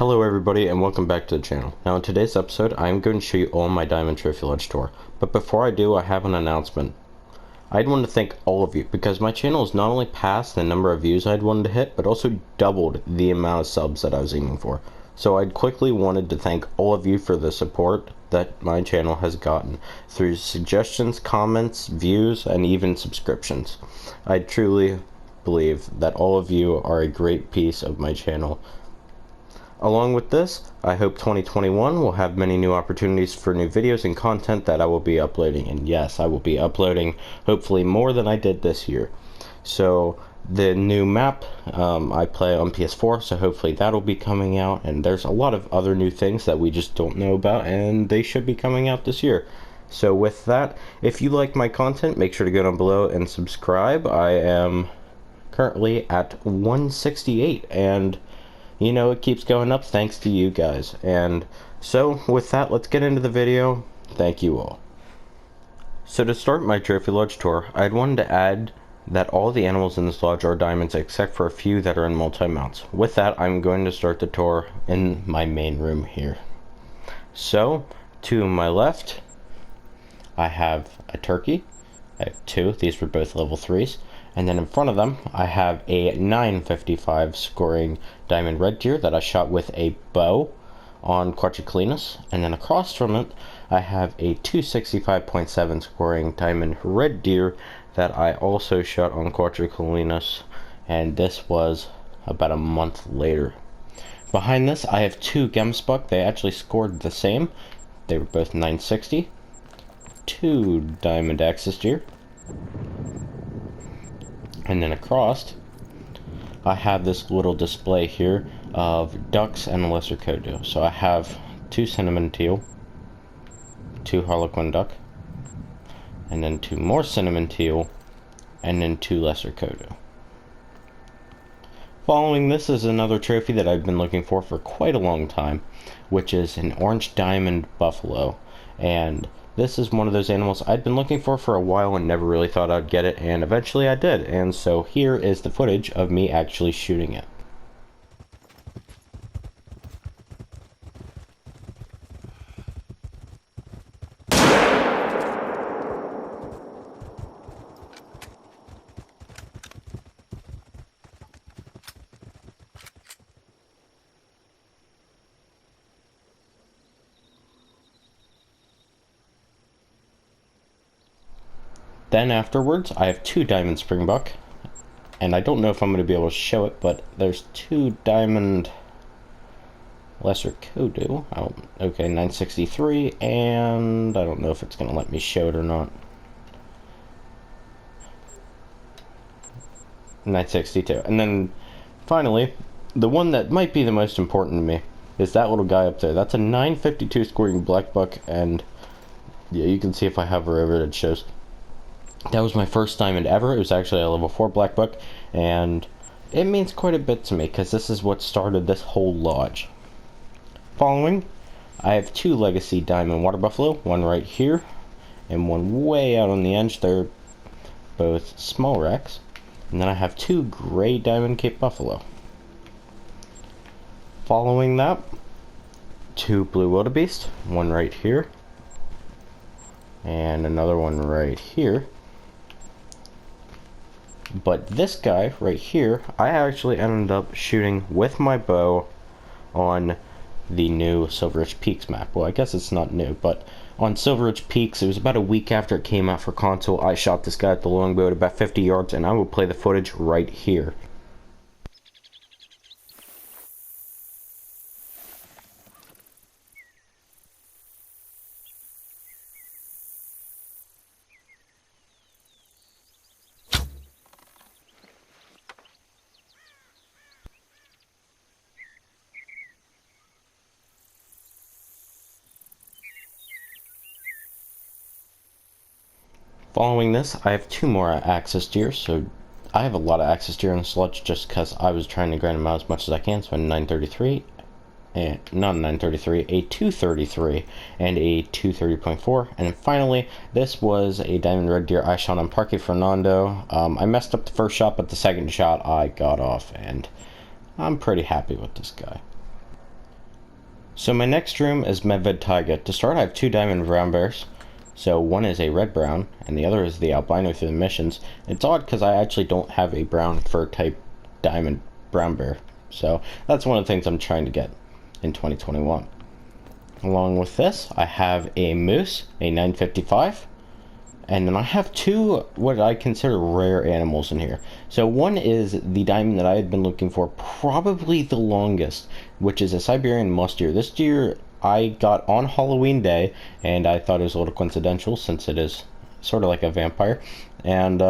Hello everybody and welcome back to the channel. Now in today's episode I am going to show you all my Diamond Trophy Lodge tour. But before I do, I have an announcement. I'd want to thank all of you because my channel has not only passed the number of views I'd wanted to hit, but also doubled the amount of subs that I was aiming for. So I'd quickly wanted to thank all of you for the support that my channel has gotten through suggestions, comments, views, and even subscriptions. I truly believe that all of you are a great piece of my channel. Along with this, I hope 2021 will have many new opportunities for new videos and content that I will be uploading. And yes, I will be uploading hopefully more than I did this year. So the new map, I play on PS4, so hopefully that'll be coming out. And there's a lot of other new things that we just don't know about, and they should be coming out this year. So with that, if you like my content, make sure to go down below and subscribe. I am currently at 168, and you know, it keeps going up thanks to you guys. And so with that, let's get into the video. Thank you all. So to start my Trophy Lodge tour, I'd wanted to add that all the animals in this lodge are diamonds except for a few that are in multi-mounts. With that, I'm going to start the tour in my main room here. So to my left, I have a turkey. I have two. These were both level 3s. And then in front of them, I have a 955 scoring diamond red deer that I shot with a bow on Cuatro Colinas. And then across from it, I have a 265.7 scoring diamond red deer that I also shot on Cuatro Colinas. And this was about a month later. Behind this, I have two gemsbuck. They actually scored the same. They were both 960. Two diamond axis deer. And then across, I have this little display here of ducks and lesser kodo. So I have two cinnamon teal, two harlequin duck, and then two more cinnamon teal, and then two lesser kodo. Following this is another trophy that I've been looking for quite a long time, which is an orange diamond buffalo. And this is one of those animals I'd been looking for a while and never really thought I'd get it, and eventually I did. And so here is the footage of me actually shooting it. Then afterwards, I have two diamond springbuck, and I don't know if I'm going to be able to show it, but there's two diamond lesser kodo. Okay, 963, and I don't know if it's going to let me show it or not. 962. And then finally, the one that might be the most important to me is that little guy up there. That's a 952 scoring black buck, and yeah, you can see if I hover over it, it shows. That was my first diamond ever. It was actually a level 4 black buck, and it means quite a bit to me because this is what started this whole lodge. Following, I have two legacy diamond water buffalo, one right here and one way out on the edge. They're both small racks. And then I have two gray diamond cape buffalo. Following that, two blue wildebeest, one right here and another one right here. But this guy right here, I actually ended up shooting with my bow on the new Silver Ridge Peaks map. Well, I guess it's not new, but on Silver Ridge Peaks, it was about a week after it came out for console. I shot this guy at the longbow at about 50 yards, and I will play the footage right here. Following this, I have two more axis deer. So I have a lot of axis deer in this lodge just because I was trying to grind them out as much as I can. So a 933, and not a 933, a 233, and a 230.4. And then finally, this was a diamond red deer I shot on Parque Fernando. I messed up the first shot, but the second shot I got off, and I'm pretty happy with this guy. So my next room is Medved Taiga. To start, I have 2 diamond brown bears. So one is a red brown, and the other is the albino through the missions. It's odd because I actually don't have a brown fur type diamond brown bear. So that's one of the things I'm trying to get in 2021. Along with this, I have a moose, a 955. And then I have 2 what I consider rare animals in here. So one is the diamond that I had been looking for probably the longest, which is a Siberian musk deer. This deer I got on Halloween day, and I thought it was a little coincidental since it is sort of like a vampire. And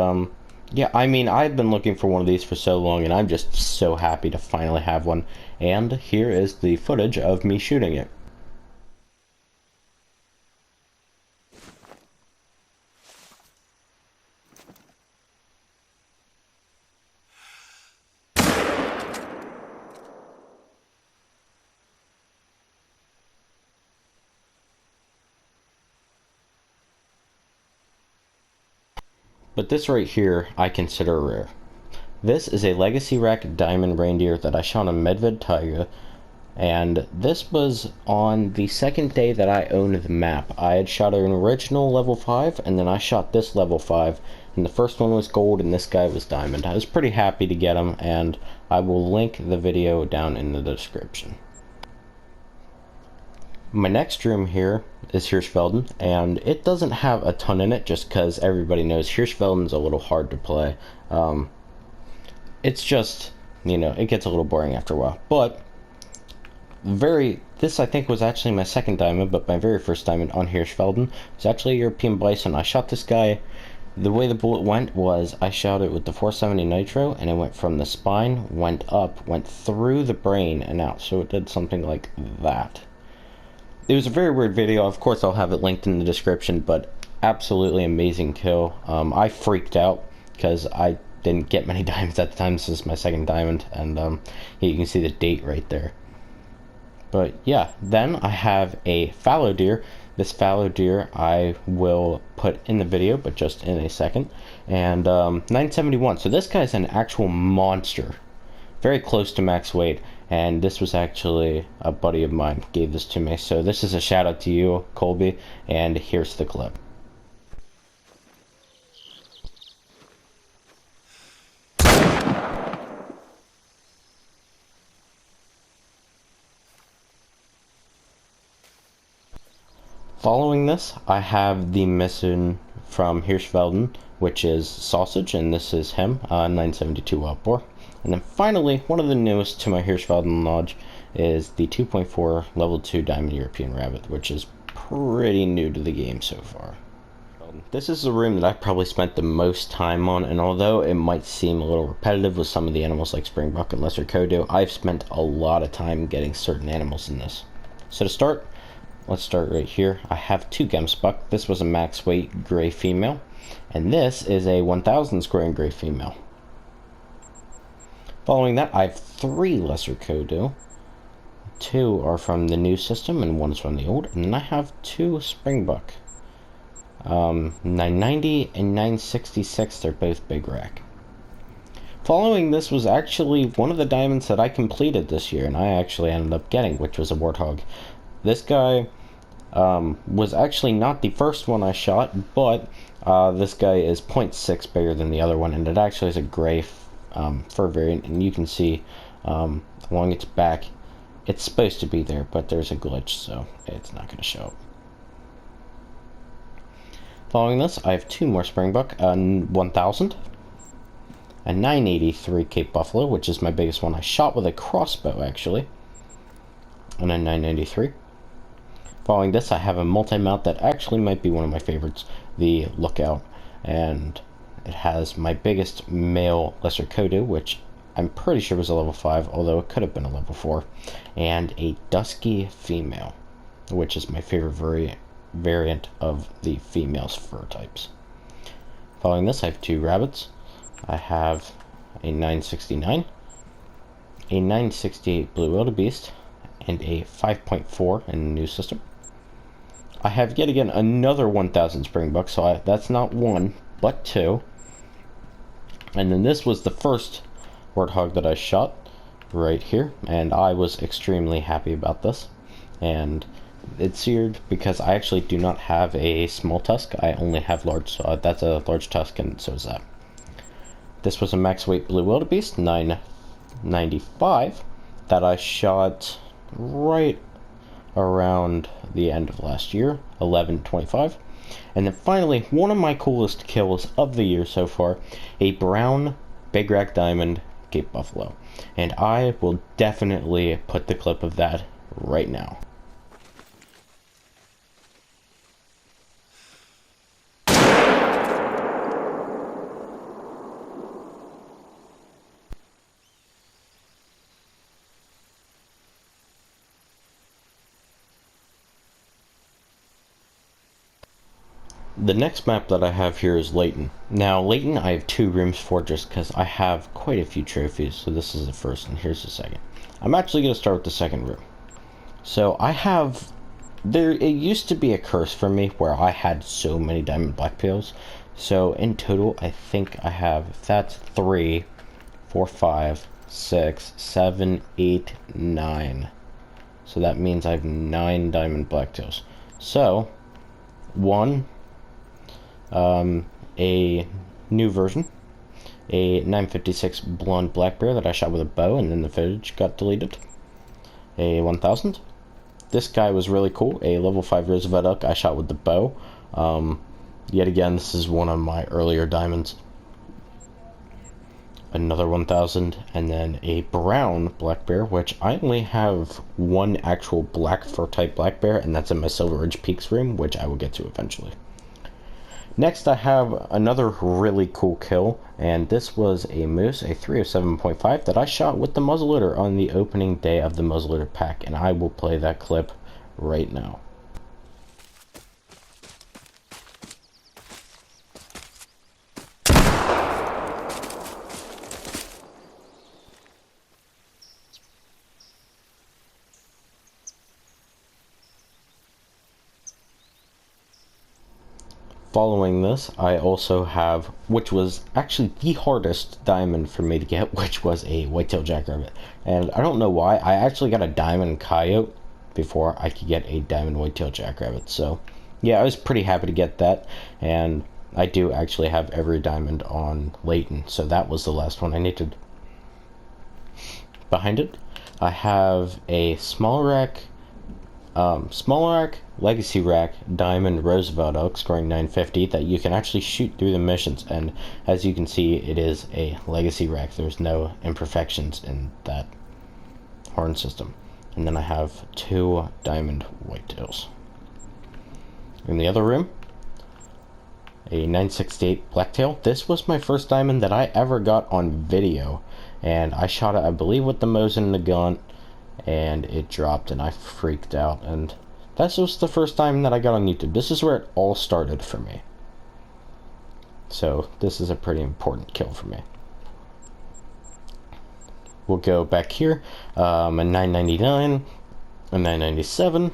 yeah, I mean, I've been looking for one of these for so long, and I'm just so happy to finally have one. And here is the footage of me shooting it. But this right here, I consider rare. This is a Legacy Rack Diamond Reindeer that I shot on Medved Taiga, and this was on the second day that I owned the map. I had shot an original level 5, and then I shot this level 5, and the first one was gold, and this guy was diamond. I was pretty happy to get him, and I will link the video down in the description. My next room here is Hirschfelden, and it doesn't have a ton in it just because everybody knows Hirschfelden's a little hard to play. It's just, you know, it gets a little boring after a while. But this I think was actually my second diamond, but my very first diamond on Hirschfelden was actually a European bison. I shot this guy. The way the bullet went was I shot it with the 470 nitro, and it went from the spine, went up, went through the brain and out. So it did something like that. It was a very weird video. Of course, I'll have it linked in the description, but absolutely amazing kill. I freaked out because I didn't get many diamonds at the time. This is my second diamond, and yeah, you can see the date right there. But yeah, then I have a fallow deer. This fallow deer I will put in the video, but just in a second. And 971. So this guy's an actual monster. Very close to max weight, and this was actually a buddy of mine gave this to me. So this is a shout out to you, Colby, and here's the clip. Following this, I have the mission from Hirschfelden, which is Sausage, and this is him, 972 wild boar. And then finally, one of the newest to my Hirschfelden Lodge is the 2.4 level 2 Diamond European Rabbit, which is pretty new to the game so far. This is the room that I've probably spent the most time on, and although it might seem a little repetitive with some of the animals like Springbuck and Lesser Kodo, I've spent a lot of time getting certain animals in this. So to start, let's start right here. I have 2 Gemsbuck. This was a max weight gray female, and this is a 1000 square and gray female. Following that, I have 3 Lesser Kodo. 2 are from the new system, and 1 is from the old. And then I have 2 Springbuck. 990 and 966, they're both big rack. Following this was actually one of the diamonds that I completed this year, and I actually ended up getting, which was a Warthog. This guy was actually not the first one I shot, but this guy is 0.6 bigger than the other one, and it actually is a gray fur variant, and you can see along its back it's supposed to be there, but there's a glitch, so it's not going to show up. Following this, I have 2 more Springbuck, 1000, a 983 Cape Buffalo, which is my biggest one. I shot with a crossbow actually, and a 993. Following this, I have a multi-mount that actually might be one of my favorites, the Lookout, and it has my biggest male Lesser Kodo, which I'm pretty sure was a level 5, although it could have been a level 4, and a Dusky female, which is my favorite variant of the female's fur types. Following this, I have 2 rabbits. I have a 969, a 968 Blue Wildebeest, and a 5.4 in the new system. I have yet again another 1000 Springbuck, so that's not 1, but 2. And then this was the first Warthog that I shot right here, and I was extremely happy about this. and it's weird because I actually do not have a small tusk. I only have large, so that's a large tusk, and so is that. This was a max weight blue wildebeest, 995, that I shot right around the end of last year, 1125. And then finally, one of my coolest kills of the year so far, a brown big rack diamond Cape Buffalo. And I will definitely put the clip of that right now. The next map that I have here is Layton. Now, Layton I have 2 rooms for just because I have quite a few trophies, so this is the first and here's the second. I'm actually going to start with the second room. So I have, it used to be a curse for me where I had so many diamond blacktails. So in total, I think I have, that's 3, 4, 5, 6, 7, 8, 9. So that means I have 9 diamond blacktails. So, 1, a new version, a 956 blonde black bear that I shot with a bow and then the footage got deleted, a 1000. This guy was really cool, a level 5 Roosevelt elk I shot with the bow. Yet again, this is one of my earlier diamonds. Another 1000, and then a brown black bear, which I only have one actual black fur type black bear, and that's in my Silver Ridge Peaks room, which I will get to eventually. Next, I have another really cool kill, and this was a moose, a 307.5, that I shot with the muzzleloader on the opening day of the muzzleloader pack, and I will play that clip right now. Following this, I also have, which was actually the hardest diamond for me to get, which was a whitetail jackrabbit. And I don't know why, I actually got a diamond coyote before I could get a diamond whitetail jackrabbit. So, yeah, I was pretty happy to get that, and I do actually have every diamond on Layton, so that was the last one I needed. Behind it, I have a small rack legacy rack diamond Roosevelt elk scoring 950 that you can actually shoot through the missions, and as you can see, it is a legacy rack. There's no imperfections in that horn system. And then I have 2 diamond whitetails. In the other room, a 968 blacktail. This was my first diamond that I ever got on video, and I shot it, I believe, with the Mosin and the gun, and it dropped and I freaked out, and that's just the first time that I got on YouTube. This is where it all started for me, so this is a pretty important kill for me. We'll go back here, a 999, a 997.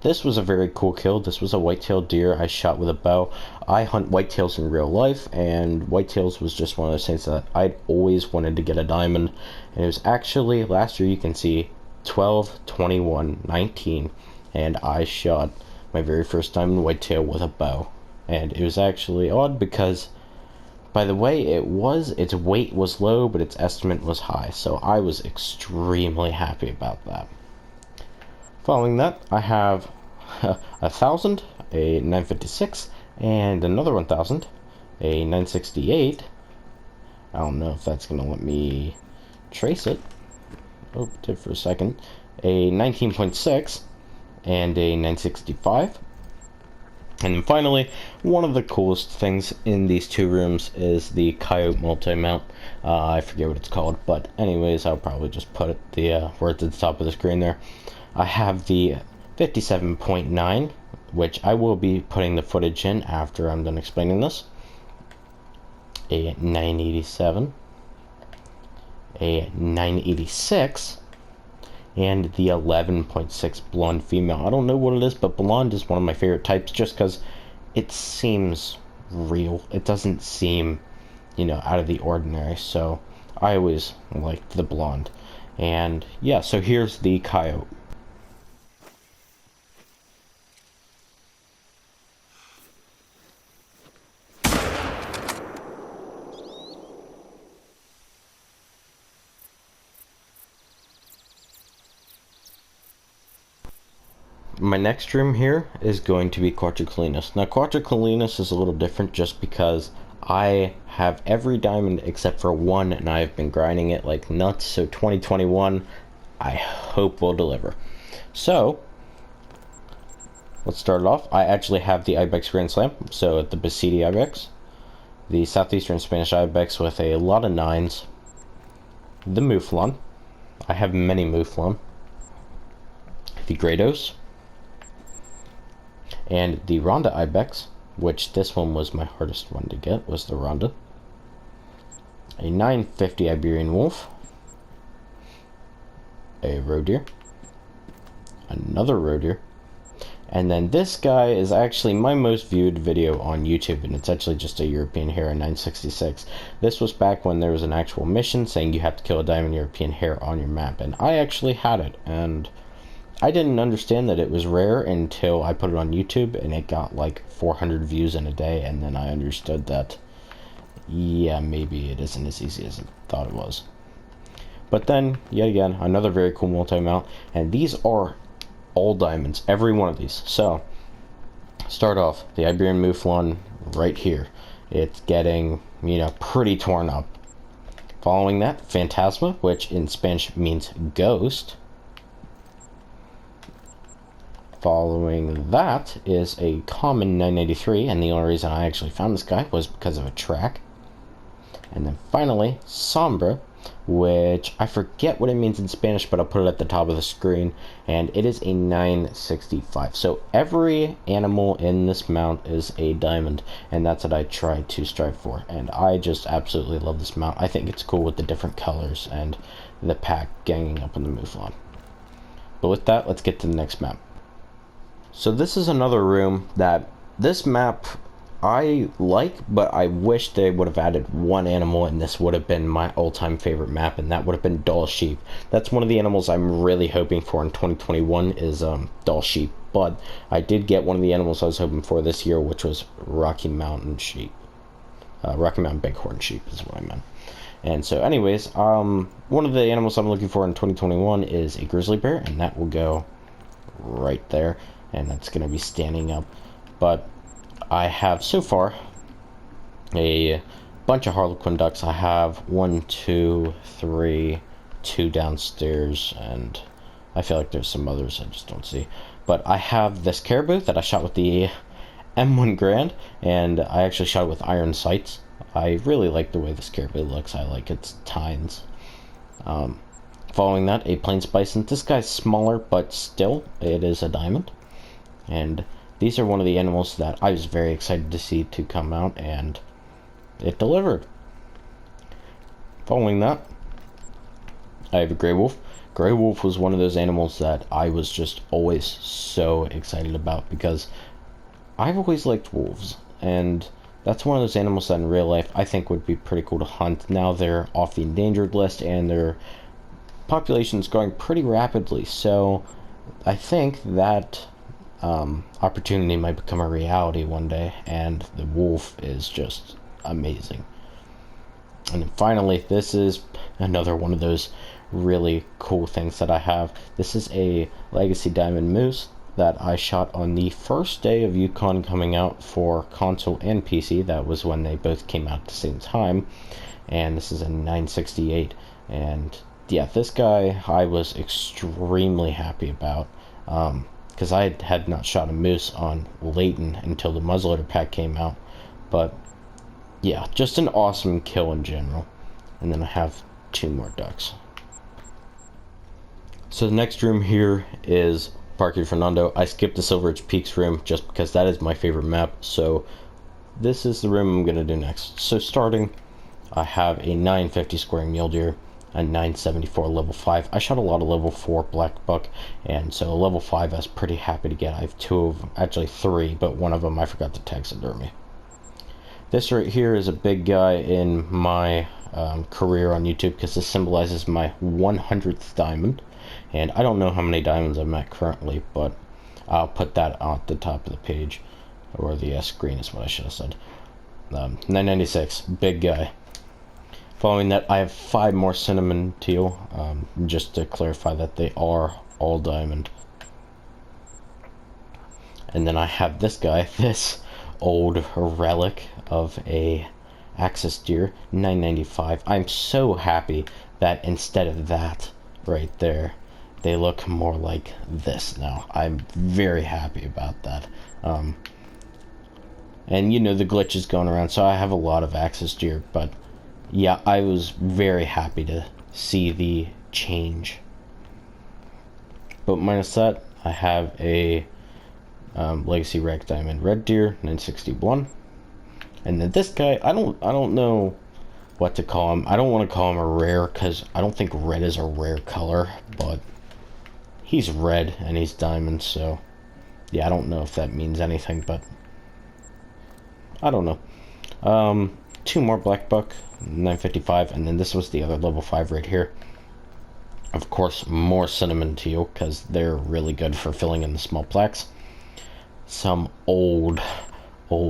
This was a very cool kill. This was a whitetail deer I shot with a bow. I hunt whitetails in real life, and whitetails was just one of those things that I'd always wanted to get a diamond, and it was actually last year, you can see 12, 21, 19, and I shot my very first diamond whitetail with a bow. And it was actually odd because, by the way it was, its weight was low, but its estimate was high, so I was extremely happy about that. Following that, I have 1000, a 956, and another 1000, a 968. I don't know if that's going to let me trace it. Oh, it did for a second. A 19.6 and a 965. And then finally, one of the coolest things in these 2 rooms is the coyote multi-mount. I forget what it's called, but anyways, I'll probably just put it the words at the top of the screen there. I have the 57.9, which I will be putting the footage in after I'm done explaining this. A 987. A 986, and the 11.6 blonde female. I don't know what it is, but blonde is one of my favorite types just because it seems real. It doesn't seem, out of the ordinary, so I always liked the blonde. And yeah, so here's the coyote. My next room here is going to be Cuatro Colinas. Now, Cuatro Colinas is a little different just because I have every diamond except for one, and I've been grinding it like nuts. So 2021, I hope will deliver. So let's start it off. I actually have the Ibex Grand Slam, so the Basidi Ibex, the Southeastern Spanish Ibex with a lot of 9s, the Mouflon. I have many Mouflon, the Grados, and the Ronda Ibex, which this one was my hardest one to get, was the Ronda. A 950 Iberian Wolf, a roe deer, another roe deer, and then this guy is actually my most viewed video on YouTube, and it's actually just a European hare, 966. This was back when there was an actual mission saying you have to kill a diamond European hare on your map, and I actually had it, and I didn't understand that it was rare until I put it on YouTube, and it got like 400 views in a day, and then I understood that, yeah, maybe it isn't as easy as I thought it was. But then, yet again, another very cool multi-mount, and these are all diamonds, every one of these. So, start off, the Iberian Mouflon right here. It's getting, pretty torn up. Following that, Phantasma, which in Spanish means ghost. Following that is a common 993, and the only reason I actually found this guy was because of a track. And then finally, Sombra, which I forget what it means in Spanish, but I'll put it at the top of the screen, and it is a 965. So every animal in this mount is a diamond, and that's what I try to strive for. And I just absolutely love this mount. I think it's cool with the different colors and the pack ganging up on the Mouflon. But with that, let's get to the next map. So this is another room that this map I like, but I wish they would have added one animal, and this would have been my all-time favorite map, and that would have been Doll Sheep. That's one of the animals I'm really hoping for in 2021 is Doll Sheep, but I did get one of the animals I was hoping for this year, which was Rocky Mountain Sheep. Rocky Mountain Bighorn Sheep is what I meant. And so anyways, one of the animals I'm looking for in 2021 is a grizzly bear, and that will go right there, and that's going to be standing up. But I have so far a bunch of Harlequin ducks. I have 1, 2, 3, 2 downstairs, and I feel like there's some others I just don't see. But I have this caribou that I shot with the M1 Grand, and I actually shot it with iron sights. I really like the way this caribou looks. I like its tines. Following that, a plains bison. This guy's smaller, but still, it is a diamond. And these are one of the animals that I was very excited to see to come out, and it delivered. Following that, I have a gray wolf. Gray wolf was one of those animals that I was just always so excited about, because I've always liked wolves, and that's one of those animals that in real life I think would be pretty cool to hunt. Now they're off the endangered list, and their population is growing pretty rapidly, so I think that opportunity might become a reality one day, and the wolf is just amazing. And then finally, this is another one of those really cool things that I have. This is a Legacy Diamond Moose that I shot on the first day of Yukon coming out for console and PC. That was when they both came out at the same time, and this is a 968. And yeah, this guy I was extremely happy about, because I had not shot a moose on Layton until the muzzleloader pack came out. But yeah, just an awesome kill in general. And then I have 2 more ducks. So the next room here is Parque Fernando. I skipped the Silver Ridge Peaks room just because that is my favorite map. So this is the room I'm going to do next. So starting, I have a 950 squaring mule deer, a 974 level 5. I shot a lot of level 4 black buck, and so level 5 I was pretty happy to get. I have 2 of them, actually 3, but one of them I forgot to taxidermy. This right here is a big guy in my career on YouTube, because this symbolizes my 100th diamond, and I don't know how many diamonds I'm at currently, but I'll put that at the top of the page, or the screen is what I should have said. 996, big guy. Following that, I have 5 more cinnamon teal, just to clarify that they are all diamond. And then I have this guy, this old relic of a axis deer, 995. I'm so happy that instead of that right there, they look more like this now. I'm very happy about that. And you know, the glitch is going around, so I have a lot of axis deer, but yeah, I was very happy to see the change. But minus that, I have a Legacy Rag Diamond Red Deer 961, and then this guy, I don't know what to call him. I don't want to call him a rare because I don't think red is a rare color, but he's red and he's diamond, so yeah, I don't know if that means anything, but I don't know. 2 more black buck 955, and then this was the other level 5 right here. Of course, more cinnamon teal because they're really good for filling in the small plaques. Some old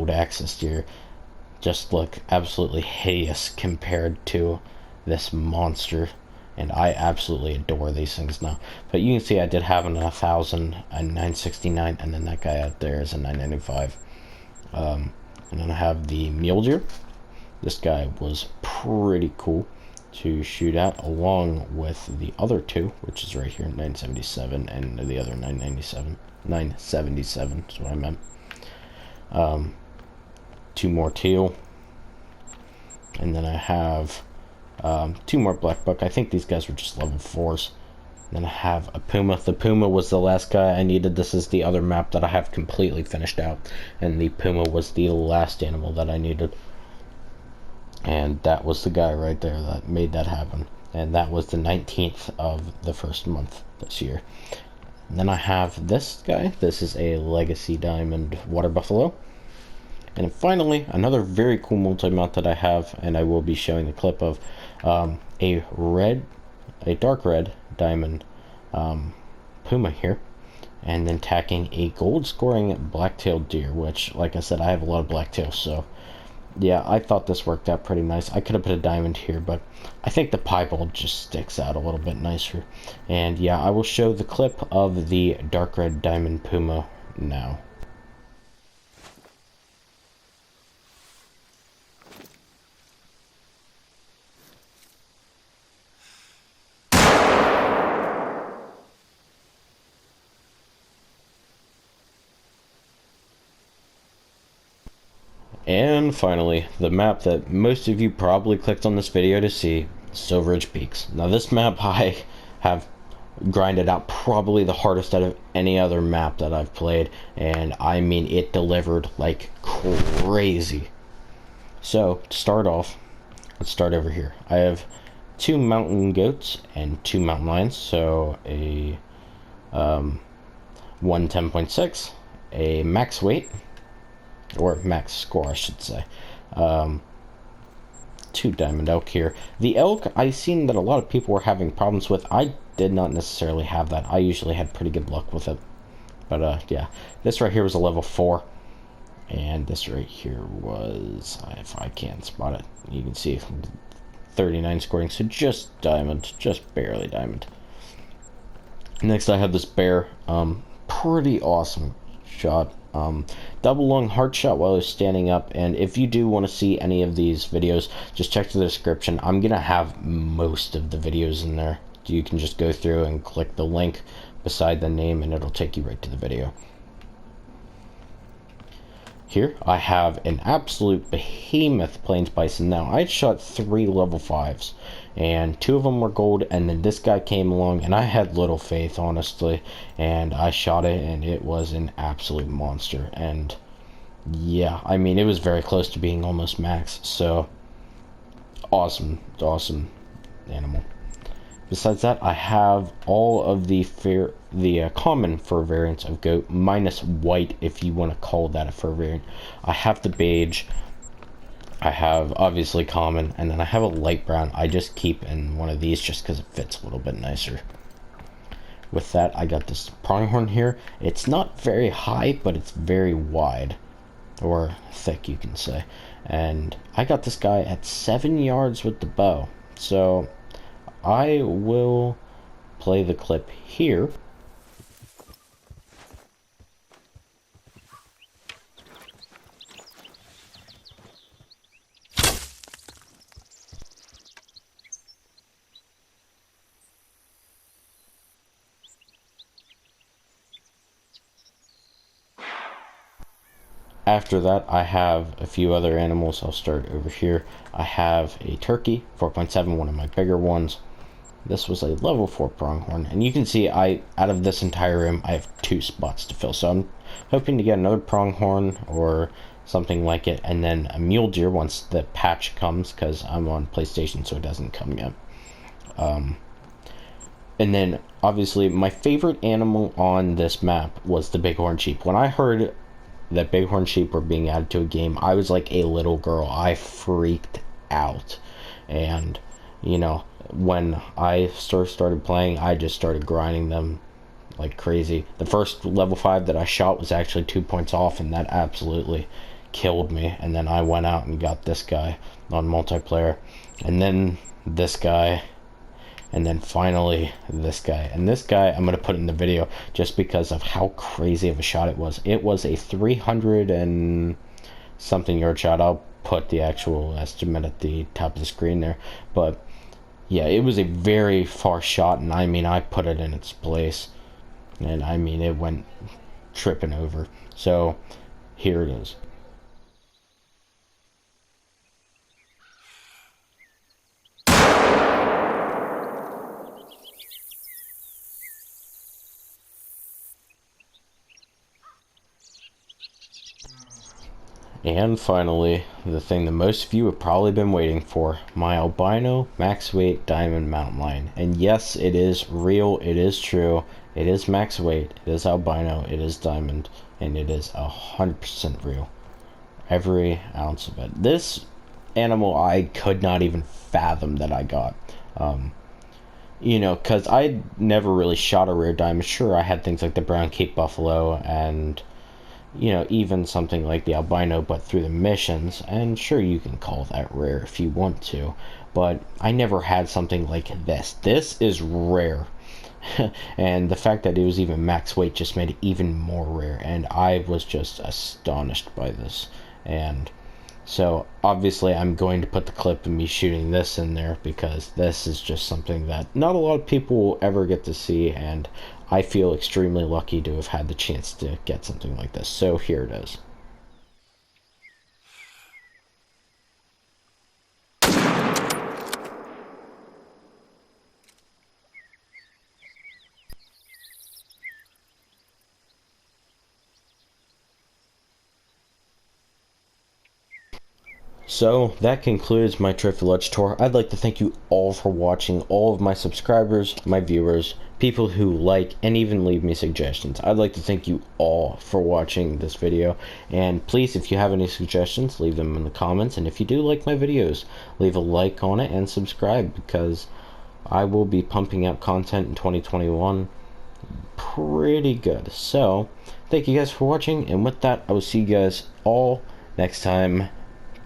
axis deer just look absolutely hideous compared to this monster, and I absolutely adore these things now. But you can see I did have a 1000, a 969, and then that guy out there is a 995. And then I have the mule deer. This guy was pretty cool to shoot at, along with the other two, which is right here, 977, and the other 977 is what I meant. 2 more teal, and then I have 2 more black buck. I think these guys were just level 4s. Then I have a puma. The puma was the last guy I needed. This is the other map that I have completely finished out, and the puma was the last animal that I needed. And that was the guy right there that made that happen. And that was the 19th of the first month this year. And then I have this guy. This is a Legacy Diamond Water Buffalo. And finally, another very cool multi-mount that I have, and I will be showing the clip of, a dark red diamond puma here. And then tacking a gold scoring black-tailed deer, which, like I said, I have a lot of blacktails, so yeah, I thought this worked out pretty nice. I could have put a diamond here, but I think the piebald just sticks out a little bit nicer. And yeah, I will show the clip of the dark red diamond puma now. And finally, the map that most of you probably clicked on this video to see, Silver Ridge Peaks. Now this map I have grinded out probably the hardest out of any other map that I've played, and I mean it delivered like crazy. So to start off, let's start over here. I have 2 mountain goats and 2 mountain lions, so a 110.6, a max weight, or max score I should say, 2 diamond elk here. The elk, I seen that a lot of people were having problems with. I did not necessarily have that. I usually had pretty good luck with it. But yeah, this right here was a level 4, and this right here was, if I can spot it, you can see 39 scoring, so just diamond, just barely diamond. Next I have this bear, pretty awesome shot. Double lung heart shot while I was standing up, and if you do want to see any of these videos, just check the description. I'm gonna have most of the videos in there. You can just go through and click the link beside the name and it'll take you right to the video. Here I have an absolute behemoth plains bison. Now I shot 3 level 5s, and 2 of them were gold, and then this guy came along and I had little faith, honestly, and I shot it and it was an absolute monster. And yeah, I mean, it was very close to being almost max, so awesome animal. Besides that, I have all of the common fur variants of goat, minus white, if you want to call that a fur variant. I have the beige, I have obviously common, and then I have a light brown. I just keep in one of these just because it fits a little bit nicer. With that, I got this pronghorn here. It's not very high, but it's very wide, or thick, you can say. And I got this guy at 7 yards with the bow, so I will play the clip here. after that, I have a few other animals. I'll start over here. I have a turkey, 4.7, one of my bigger ones. This was a level 4 pronghorn, and you can see out of this entire room, I have 2 spots to fill. So I'm hoping to get another pronghorn or something like it, and then a mule deer once the patch comes, because I'm on PlayStation, so it doesn't come yet. And then, obviously, my favorite animal on this map was the bighorn sheep. When I heard that bighorn sheep were being added to a game, I was like a little girl. I freaked out. And, you know, when I started playing, I just started grinding them like crazy. The first level 5 that I shot was actually 2 points off, and that absolutely killed me. And then I went out and got this guy on multiplayer, and then this guy, and then finally this guy. And this guy I'm going to put in the video just because of how crazy of a shot it was. It was a 300 and something yard shot. I'll put the actual estimate at the top of the screen there, but yeah, it was a very far shot, and I mean, I put it in its place, and I mean, it went tripping over. So here it is. And finally, the thing that most of you have probably been waiting for, my albino max weight diamond mountain lion. And yes, it is real, it is true, it is max weight, it is albino, it is diamond, and it is 100% real. Every ounce of it. This animal I could not even fathom that I got. You know, because I never really shot a rare diamond. Sure, I had things like the brown Cape buffalo and, you know, even something like the albino, but through the missions, and sure, you can call that rare if you want to, but I never had something like this. This is rare. And the fact that it was even max weight just made it even more rare, and I was just astonished by this. And so obviously I'm going to put the clip of me shooting this in there, because this is just something that not a lot of people will ever get to see, and I feel extremely lucky to have had the chance to get something like this. So here it is. So that concludes my Trophy Lodge tour. I'd like to thank you all for watching, all of my subscribers, my viewers, people who like and even leave me suggestions. I'd like to thank you all for watching this video, and please, if you have any suggestions, leave them in the comments, and if you do like my videos, leave a like on it and subscribe, because I will be pumping out content in 2021 pretty good. So thank you guys for watching, and with that, I will see you guys all next time.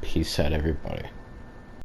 Peace out, everybody.